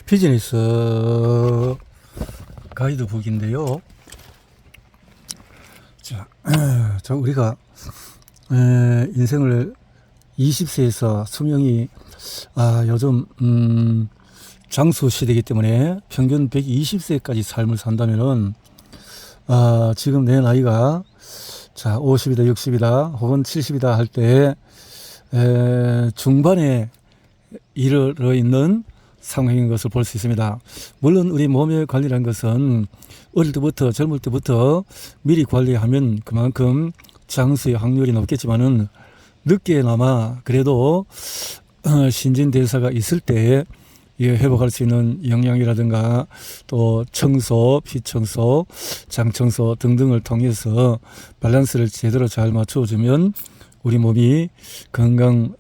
비즈니스 가이드북인데요. 자, 우리가 인생을 20세에서 수명이 요즘 장수 시대이기 때문에 평균 120세까지 삶을 산다면은 지금 내 나이가 50이다 60이다 혹은 70이다 할 때 중반에 이르러 있는 상황인 것을 볼 수 있습니다. 물론 우리 몸의 관리라는 것은 어릴 때부터 젊을 때부터 미리 관리하면 그만큼 장수의 확률이 높겠지만은 늦게나마 그래도 신진대사가 있을 때 회복할 수 있는 영양이라든가 또 청소, 피청소, 장청소 등등을 통해서 밸런스를 제대로 잘 맞춰주면 우리 몸이 건강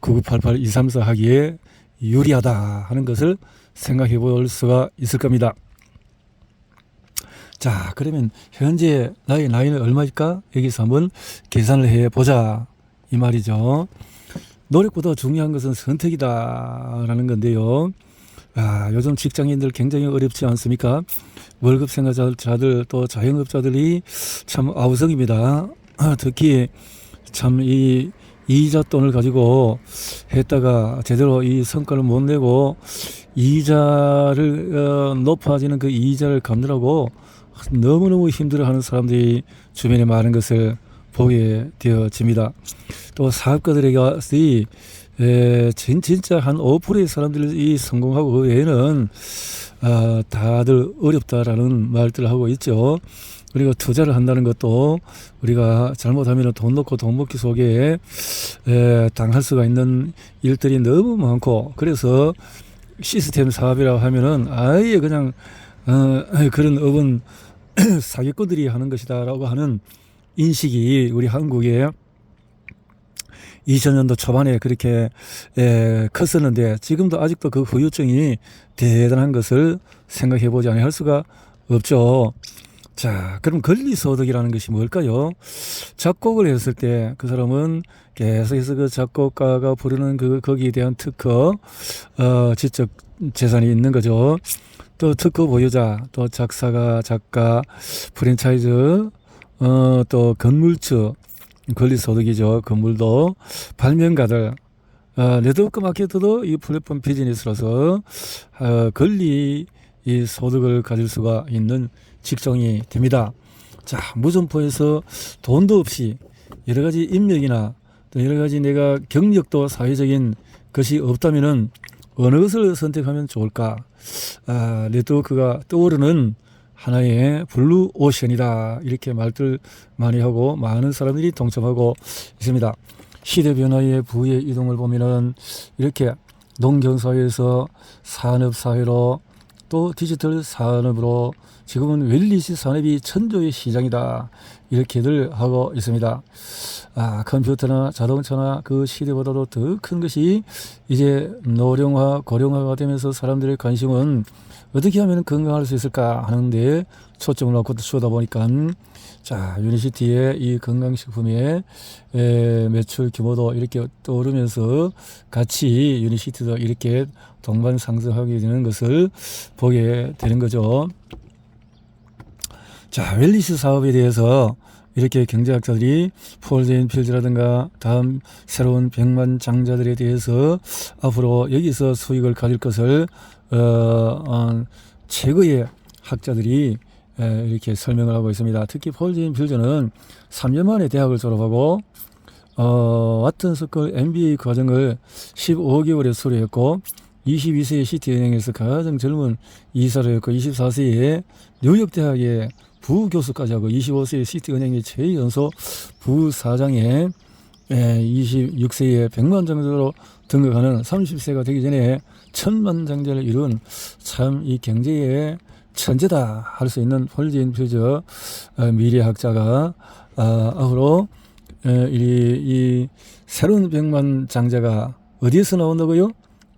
9988 234 하기에 유리하다 하는 것을 생각해 볼 수가 있을 겁니다. 자, 그러면 현재 나의 나이는 얼마일까? 여기서 한번 계산을 해 보자 이 말이죠. 노력보다 중요한 것은 선택이다 라는 건데요. 요즘 직장인들 굉장히 어렵지 않습니까? 월급 생활자들 또 자영업자들이 참 아우성입니다. 특히 참 이 이자 돈을 가지고 했다가 제대로 이 성과를 못 내고 이자를 높아지는 그 이자를 갚느라고 너무너무 힘들어하는 사람들이 주변에 많은 것을 보게 되어집니다. 또 사업가들에게 진짜 한 5%의 사람들이 성공하고 그 외에는 다들 어렵다라는 말들을 하고 있죠. 그리고 투자를 한다는 것도 우리가 잘못하면 돈 넣고 돈 먹기 속에 당할 수가 있는 일들이 너무 많고, 그래서 시스템 사업이라고 하면은 아예 그냥 그런 업은 사기꾼들이 하는 것이다라고 하는 인식이 우리 한국에 2000년도 초반에 그렇게 컸었는데 지금도 아직도 그 후유증이 대단한 것을 생각해 보지 않을 수가 없죠. 자, 그럼 권리소득이라는 것이 뭘까요? 작곡을 했을 때 그 사람은 계속해서 그 작곡가가 부르는 거기에 대한 특허, 지적 재산이 있는 거죠. 또 특허 보유자, 또 작사가, 작가, 프랜차이즈, 또 건물주, 권리소득이죠. 건물도, 발명가들, 네트워크 마케터도 이 플랫폼 비즈니스로서 권리 이 소득을 가질 수가 있는 직종이 됩니다. 자, 무점포에서 돈도 없이 여러 가지 인맥이나 또 여러 가지 내가 경력도 사회적인 것이 없다면은 어느 것을 선택하면 좋을까? 네트워크가 떠오르는 하나의 블루 오션이다. 이렇게 말들 많이 하고 많은 사람들이 동참하고 있습니다. 시대 변화의 부의 이동을 보면은 이렇게 농경사회에서 산업사회로 또 디지털 산업으로 지금은 웰니스 산업이 천조의 시장이다. 이렇게들 하고 있습니다. 컴퓨터나 자동차나 그 시대보다도 더 큰 것이 이제 노령화, 고령화가 되면서 사람들의 관심은 어떻게 하면 건강할 수 있을까 하는데 초점을 놓고 쳐다보니까 유니시티의 이 건강식품의 매출 규모도 이렇게 떠오르면서 같이 유니시티도 이렇게 동반 상승하게 되는 것을 보게 되는 거죠. 자, 웰니스 사업에 대해서 이렇게 경제학자들이 폴 제인 필즈라든가 다음 새로운 100만 장자들에 대해서 앞으로 여기서 수익을 가질 것을 최고의 학자들이 이렇게 설명을 하고 있습니다. 특히 폴 제인 필즈는 3년 만에 대학을 졸업하고 와튼 스쿨 MBA 과정을 15개월에 수료했고 22세에 시티은행에서 가장 젊은 이사를 했고 24세에 뉴욕대학에 부교수까지 하고 25세에 시티은행의 최연소 부사장에 26세에 100만 장자로 등극하는 30세가 되기 전에 1000만 장자를 이룬 참 이 경제의 천재다 할 수 있는 폴 제인 필즈 미래학자가 앞으로 이 새로운 100만 장자가 어디에서 나온다고요?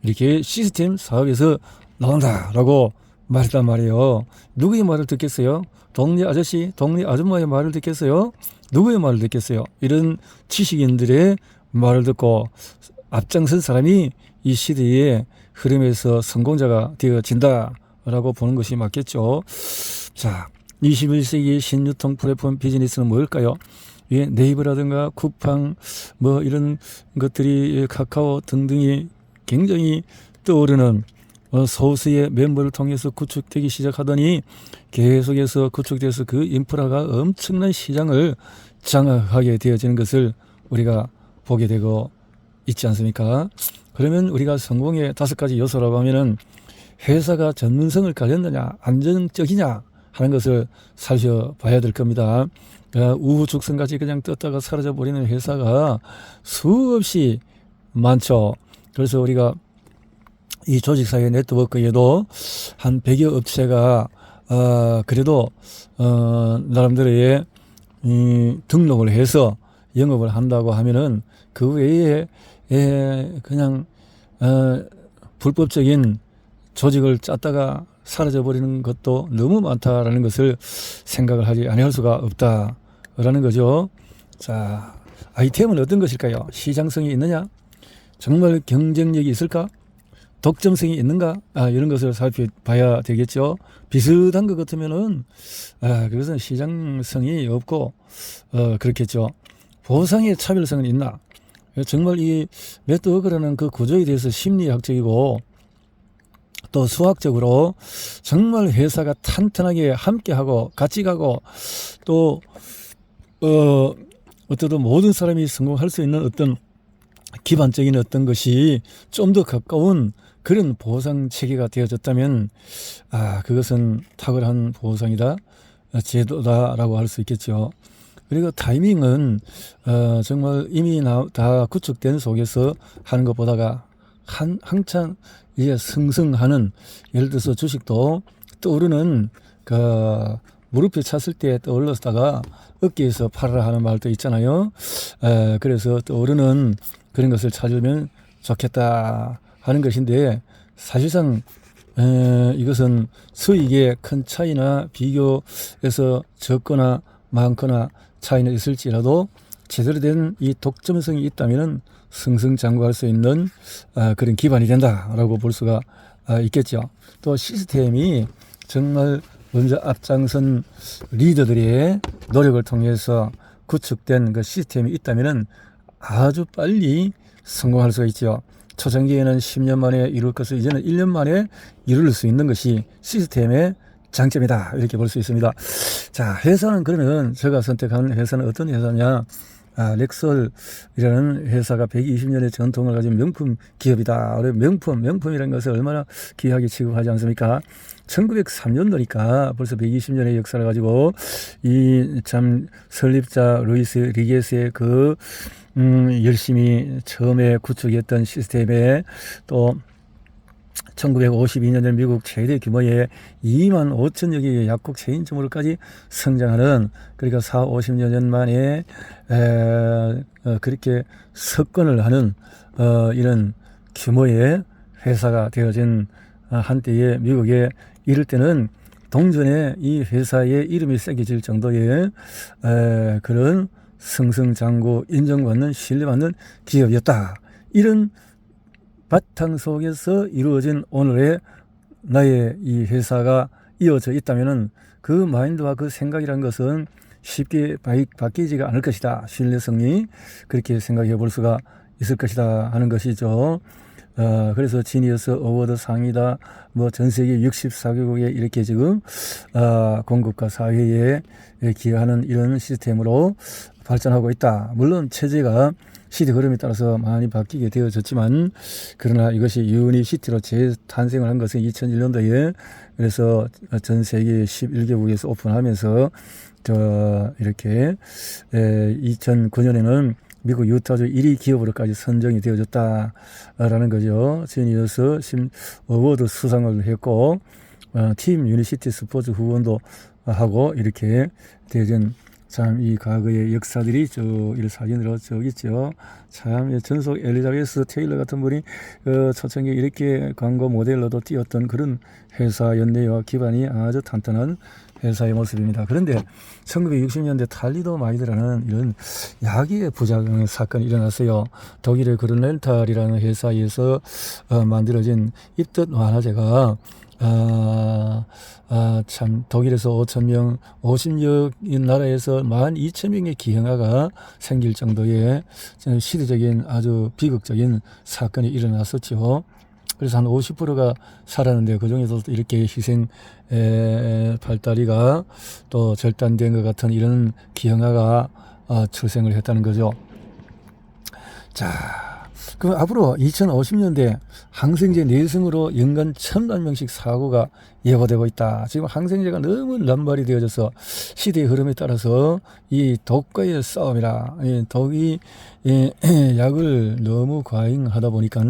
이렇게 시스템 사업에서 나온다라고 말했단 말이에요. 누구의 말을 듣겠어요? 동네 아저씨, 동네 아줌마의 말을 듣겠어요? 누구의 말을 듣겠어요? 이런 지식인들의 말을 듣고 앞장선 사람이 이 시대의 흐름에서 성공자가 되어진다라고 보는 것이 맞겠죠. 자, 21세기 신유통 플랫폼 비즈니스는 뭘까요? 예, 네이버라든가 쿠팡 뭐 이런 것들이 카카오 등등이 굉장히 떠오르는 소수의 멤버를 통해서 구축되기 시작하더니 계속해서 구축돼서 그 인프라가 엄청난 시장을 장악하게 되어지는 것을 우리가 보게 되고 있지 않습니까? 그러면 우리가 성공의 5가지 요소라고 하면은 회사가 전문성을 가졌느냐, 안정적이냐 하는 것을 살펴봐야 될 겁니다. 우후죽순같이 그냥 떴다가 사라져버리는 회사가 수없이 많죠. 그래서 우리가 이 조직사회 네트워크에도 한 100여 업체가 그래도 나름대로의 등록을 해서 영업을 한다고 하면은 그 외에 그냥 불법적인 조직을 짰다가 사라져버리는 것도 너무 많다라는 것을 생각을 하지 아니할 수가 없다라는 거죠. 자, 아이템은 어떤 것일까요? 시장성이 있느냐? 정말 경쟁력이 있을까? 독점성이 있는가? 이런 것을 살펴봐야 되겠죠. 비슷한 것 같으면은 그것은 시장성이 없고 그렇겠죠. 보상의 차별성은 있나? 정말 이 네트워크라는 그 구조에 대해서 심리학적이고 또 수학적으로 정말 회사가 탄탄하게 함께하고 같이 가고 또 어떤 모든 사람이 성공할 수 있는 어떤 기반적인 어떤 것이 좀 더 가까운 그런 보상 체계가 되어졌다면 그것은 탁월한 보상이다, 제도다라고 할 수 있겠죠. 그리고 타이밍은 정말 이미 다 구축된 속에서 하는 것보다가 한참 이제 승승하는, 예를 들어서 주식도 떠오르는 그 무릎에 찼을 때 떠올랐다가 어깨에서 팔아라 하는 말도 있잖아요. 그래서 떠오르는 그런 것을 찾으면 좋겠다 하는 것인데, 사실상 이것은 수익의 큰 차이나 비교해서 적거나 많거나 차이는 있을지라도 제대로 된 이 독점성이 있다면 승승장구할 수 있는 그런 기반이 된다라고 볼 수가 있겠죠. 또 시스템이 정말 먼저 앞장선 리더들의 노력을 통해서 구축된 그 시스템이 있다면 아주 빨리 성공할 수가 있죠. 초창기에는 10년 만에 이룰 것을 이제는 1년 만에 이룰 수 있는 것이 시스템의 장점이다, 이렇게 볼 수 있습니다. 자, 회사는 그러면 제가 선택한 회사는 어떤 회사냐? 렉설이라는 회사가 120년의 전통을 가진 명품 기업이다. 명품이라는 것을 얼마나 귀하게 취급하지 않습니까? 1903년도니까 벌써 120년의 역사를 가지고 이 참 설립자 루이스 리게스의 그 열심히 처음에 구축했던 시스템에 또 1952년에 미국 최대 규모의 2만 5천여 개의 약국 체인점으로까지 성장하는, 그러니까 40-50년 만에 그렇게 석권을 하는 이런 규모의 회사가 되어진 한때의 미국에 이를 때는 동전에 이 회사의 이름이 새겨질 정도의 그런 승승장구 인정받는 신뢰받는 기업이었다. 이런 바탕 속에서 이루어진 오늘의 나의 이 회사가 이어져 있다면은 그 마인드와 그 생각이란 것은 쉽게 바뀌지가 않을 것이다. 신뢰성이 그렇게 생각해 볼 수가 있을 것이다 하는 것이죠. 그래서 지니어스 어워드 상이다, 뭐 전 세계 64개국에 이렇게 지금 공급과 사회에 기여하는 이런 시스템으로 발전하고 있다. 물론 체제가 시대 흐름에 따라서 많이 바뀌게 되어졌지만, 그러나 이것이 유니시티로 재탄생을 한 것은 2001년도에 그래서 전 세계 11개국에서 오픈하면서 이렇게 2009년에는 미국 유타주 1위 기업으로까지 선정이 되어졌다라는 거죠. 지니어스 어워드 수상을 했고 팀 유니시티 스포츠 후원도 하고 이렇게 되어진, 참 이 과거의 역사들이 이 사진으로 저기 있죠. 참 전속 엘리자베스 테일러 같은 분이 초창기 이렇게 광고 모델로도 뛰었던 그런 회사였네요. 기반이 아주 탄탄한 회사의 모습입니다. 그런데 1960년대 탈리도마이드라는 이런 약의 부작용 사건이 일어났어요. 독일의 그룬렌탈이라는 회사에서 만들어진 입덧 완화제가 참 독일에서 5,000명, 50여 나라에서 12,000명의 기형아가 생길 정도의 시대적인 아주 비극적인 사건이 일어났었죠. 그래서 한 50%가 살았는데 그중에서도 이렇게 희생 팔다리가 또 절단된 것 같은 이런 기형아가 출생을 했다는 거죠. 자, 그럼 앞으로 2050년대 항생제 내성으로 연간 1,000만 명씩 사고가 예고되고 있다. 지금 항생제가 너무 남발이 되어져서 시대의 흐름에 따라서 이 독과의 싸움이라, 이 독이 약을 너무 과잉하다 보니까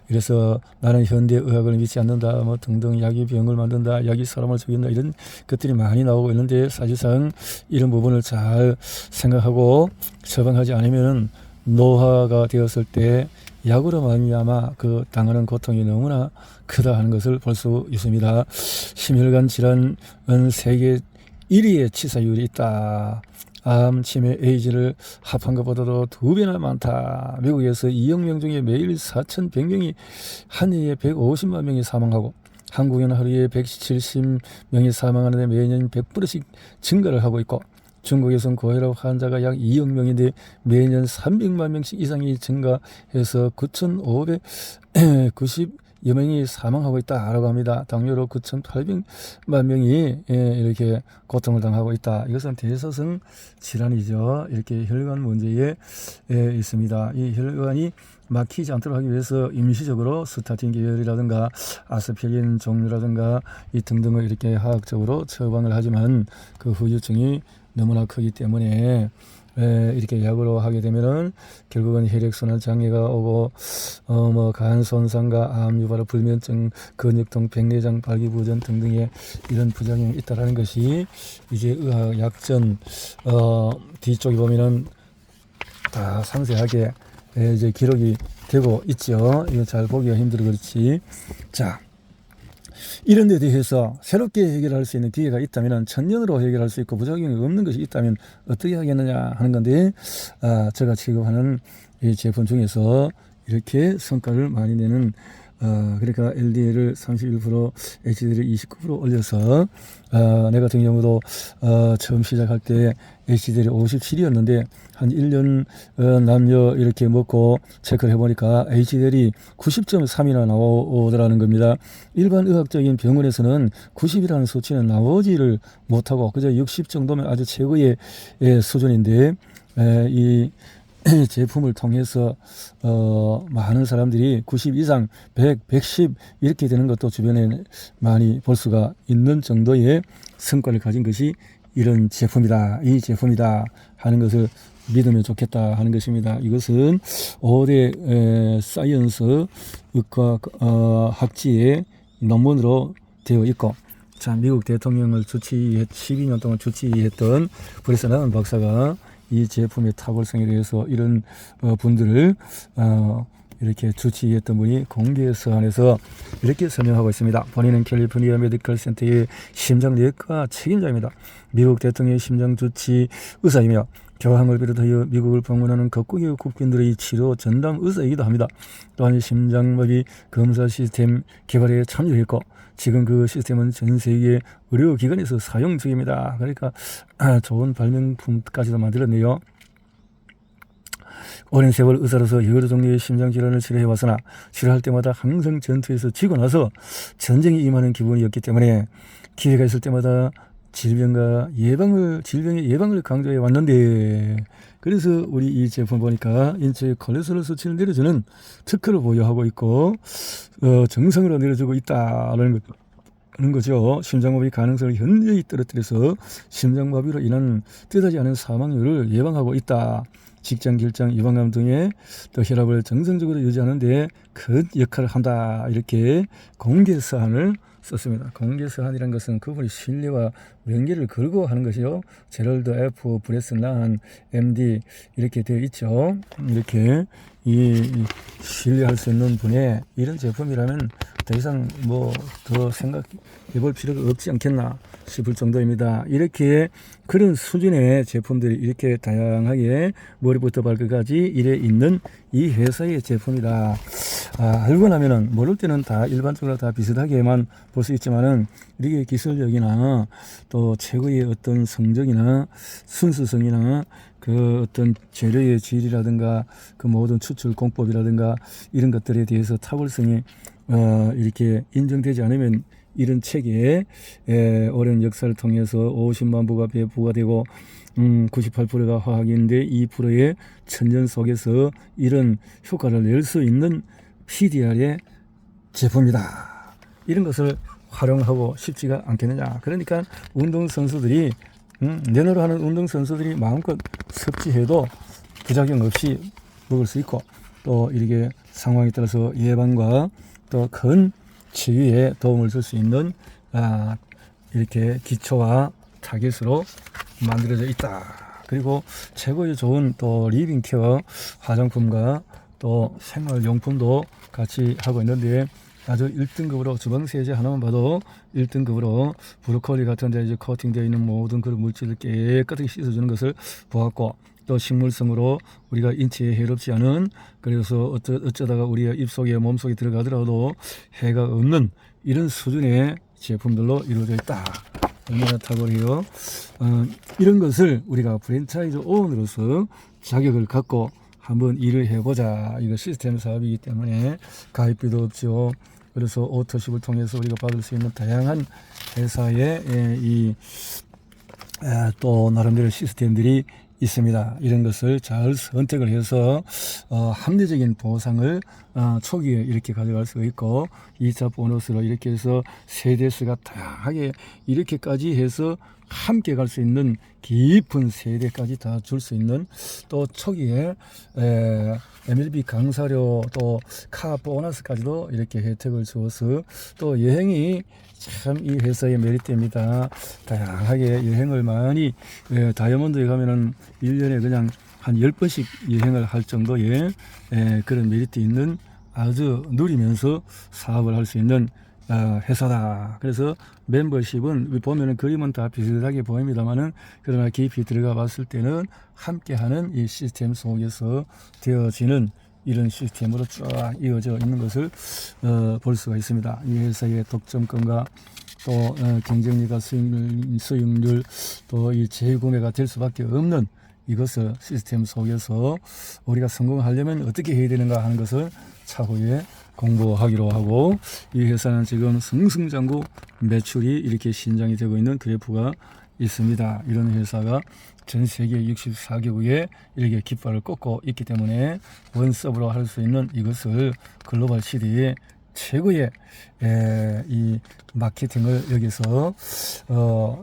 그래서 나는 현대 의학을 믿지 않는다, 뭐 등등 약이 병을 만든다, 약이 사람을 죽인다 이런 것들이 많이 나오고 있는데 사실상 이런 부분을 잘 생각하고 처방하지 않으면은 노화가 되었을 때 약으로 말미암아 그 당하는 고통이 너무나 크다 하는 것을 볼 수 있습니다. 심혈관 질환은 세계 1위의 치사율이 있다. 암, 치매, 에이즈를 합한 것보다도 2배나 많다. 미국에서 2억 명 중에 매일 4,100명이 한 해에 150만 명이 사망하고 한국에는 하루에 170명이 사망하는데 매년 100%씩 증가를 하고 있고 중국에서는 고혈압 환자가 약 2억 명인데 매년 300만 명씩 이상이 증가해서 9,590여 명이 사망하고 있다라고 합니다. 당뇨로 9,800만 명이 이렇게 고통을 당하고 있다. 이것은 대사성 질환이죠. 이렇게 혈관 문제에 있습니다. 이 혈관이 막히지 않도록 하기 위해서 임시적으로 스타틴 계열이라든가 아스피린 종류라든가 이 등등을 이렇게 화학적으로 처방을 하지만 그 후유증이 너무나 크기 때문에 이렇게 약으로 하게 되면은 결국은 혈액순환 장애가 오고 뭐 간 손상과 암 유발 불면증, 근육통, 백내장 발기부전 등등의 이런 부작용이 있다라는 것이 이제 의학 약전 뒤쪽에 보면은 다 상세하게 이제 기록이 되고 있죠. 이거 잘 보기가 힘들어 그렇지. 자. 이런 데 대해서 새롭게 해결할 수 있는 기회가 있다면 천년으로 해결할 수 있고 부작용이 없는 것이 있다면 어떻게 하겠느냐 하는 건데 제가 취급하는 이 제품 중에서 이렇게 성과를 많이 내는 그러니까 LDL을 31%, HDL을 29% 올려서 내 같은 경우도 처음 시작할 때 HDL이 57이었는데 한 1년 남녀 이렇게 먹고 체크를 해보니까 HDL이 90.3이나 나오더라는 겁니다. 일반 의학적인 병원에서는 90이라는 수치는 나오지를 못하고 그저 60 정도면 아주 최고의 수준인데 이 제품을 통해서 많은 사람들이 90 이상 100, 110 이렇게 되는 것도 주변에 많이 볼 수가 있는 정도의 성과를 가진 것이 이런 제품이다, 이 제품이다 하는 것을 믿으면 좋겠다 하는 것입니다. 이것은 5대 사이언스 의과 학지의 논문으로 되어 있고 자 미국 대통령을 12년 동안 주치했던 브레스나는 박사가 이 제품의 탁월성에 대해서 이런 분들을 이렇게 주치했던 분이 공개 서한에서 이렇게 설명하고 있습니다. 본인은 캘리포니아 메디컬 센터의 심장내과 책임자입니다. 미국 대통령의 심장주치 의사이며 교황을 비롯하여 미국을 방문하는 각국의 국빈들의 치료 전담 의사이기도 합니다. 또한 심장마비 검사 시스템 개발에 참여했고 지금 그 시스템은 전 세계 의료기관에서 사용 중입니다. 그러니까 좋은 발명품까지도 만들었네요. 오랜 세월 의사로서 여러 종류의 심장질환을 치료해왔으나 치료할 때마다 항상 전투에서 지고 나서 전쟁에 임하는 기분이었기 때문에 기회가 있을 때마다 질병의 예방을 강조해 왔는데 그래서 우리 이 제품 보니까 인체의 콜레스테롤 수치를 내려주는 특허를 보유하고 있고 정상으로 내려주고 있다는 거죠. 심장마비 가능성을 현저히 떨어뜨려서 심장마비로 인한 뜻하지 않은 사망률을 예방하고 있다. 직장, 길장, 유방암 등의 또 혈압을 정상적으로 유지하는 데 큰 역할을 한다. 이렇게 공개 서한을 썼습니다. 공개 서한이라는 것은 그분의 신뢰와 명기를 걸고 하는 것이요. 제럴드 F 브레슬란 MD 이렇게 되어 있죠. 이렇게 신뢰할 수 있는 분의 이런 제품이라면 더 이상 뭐 더 생각해 볼 필요가 없지 않겠나 싶을 정도입니다. 이렇게 그런 수준의 제품들이 이렇게 다양하게 머리부터 발끝까지 이래 있는 이 회사의 제품이다. 알고 나면은 모를 때는 다 일반적으로 다 비슷하게만 볼 수 있지만은 이게 기술력이나 또 최고의 어떤 성적이나 순수성이나 그 어떤 재료의 질이라든가 그 모든 추출 공법이라든가 이런 것들에 대해서 탁월성이 이렇게 인정되지 않으면 이런 책에 오랜 역사를 통해서 50만 부가 배부가 되고 98%가 화학인데 2%의 천연 속에서 이런 효과를 낼 수 있는 PDR의 제품이다. 이런 것을 활용하고 싶지가 않겠느냐. 그러니까 운동선수들이 내노로 하는 운동선수들이 마음껏 섭취해도 부작용 없이 먹을 수 있고 또 이렇게 상황에 따라서 예방과 또 큰 치유에 도움을 줄 수 있는 이렇게 기초와 타겟으로 만들어져 있다. 그리고 최고의 좋은 또 리빙케어 화장품과 또 생활용품도 같이 하고 있는데 아주 1등급으로 주방세제 하나만 봐도 1등급으로 브로콜리 같은 데 이제 코팅되어 있는 모든 그런 물질을 깨끗하게 씻어주는 것을 보았고 또 식물성으로 우리가 인체에 해롭지 않은 그래서 어쩌다가 우리의 입속에 몸속에 들어가더라도 해가 없는 이런 수준의 제품들로 이루어져 있다. 얼마나 탁월해요. 이런 것을 우리가 프랜차이즈 오너로서 자격을 갖고 한번 일을 해보자. 이거 시스템 사업이기 때문에 가입비도 없죠. 그래서 오토십을 통해서 우리가 받을 수 있는 다양한 회사의 또 나름대로 시스템들이 있습니다. 이런 것을 잘 선택을 해서 합리적인 보상을 초기에 이렇게 가져갈 수 있고 2차 보너스로 이렇게 해서 세대수가 다양하게 이렇게까지 해서 함께 갈 수 있는 깊은 세대까지 다 줄 수 있는 또 초기에 MLB 강사료 또 카 보너스까지도 이렇게 혜택을 주어서 또 여행이 참 이 회사의 메리트입니다. 다양하게 여행을 많이 다이아몬드에 가면은 1년에 그냥 한 10번씩 여행을 할 정도의 그런 메리트 있는 아주 누리면서 사업을 할 수 있는 회사다. 그래서 멤버십은 보면은 그림은 다 비슷하게 보입니다만은 그러나 깊이 들어가 봤을 때는 함께하는 이 시스템 속에서 되어지는 이런 시스템으로 쫙 이어져 있는 것을 볼 수가 있습니다. 이 회사의 독점권과 또 경쟁력과 수익률 또 이 재구매가 될 수밖에 없는 이것을 시스템 속에서 우리가 성공하려면 어떻게 해야 되는가 하는 것을 차후에 공부하기로 하고 이 회사는 지금 승승장구 매출이 이렇게 신장이 되고 있는 그래프가 있습니다. 이런 회사가 전 세계 64개국에 이렇게 깃발을 꽂고 있기 때문에 원서브로 할 수 있는 이것을 글로벌 시대에 최고의 이 마케팅을 여기서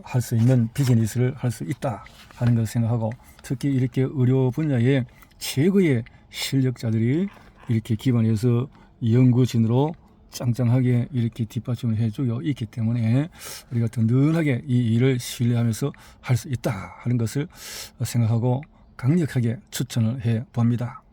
할 수 있는 비즈니스를 할 수 있다 하는 것을 생각하고 특히 이렇게 의료 분야에 최고의 실력자들이 이렇게 기반해서 연구진으로 짱짱하게 이렇게 뒷받침을 해주고 있기 때문에 우리가 든든하게 이 일을 신뢰하면서 할 수 있다 하는 것을 생각하고 강력하게 추천을 해 봅니다.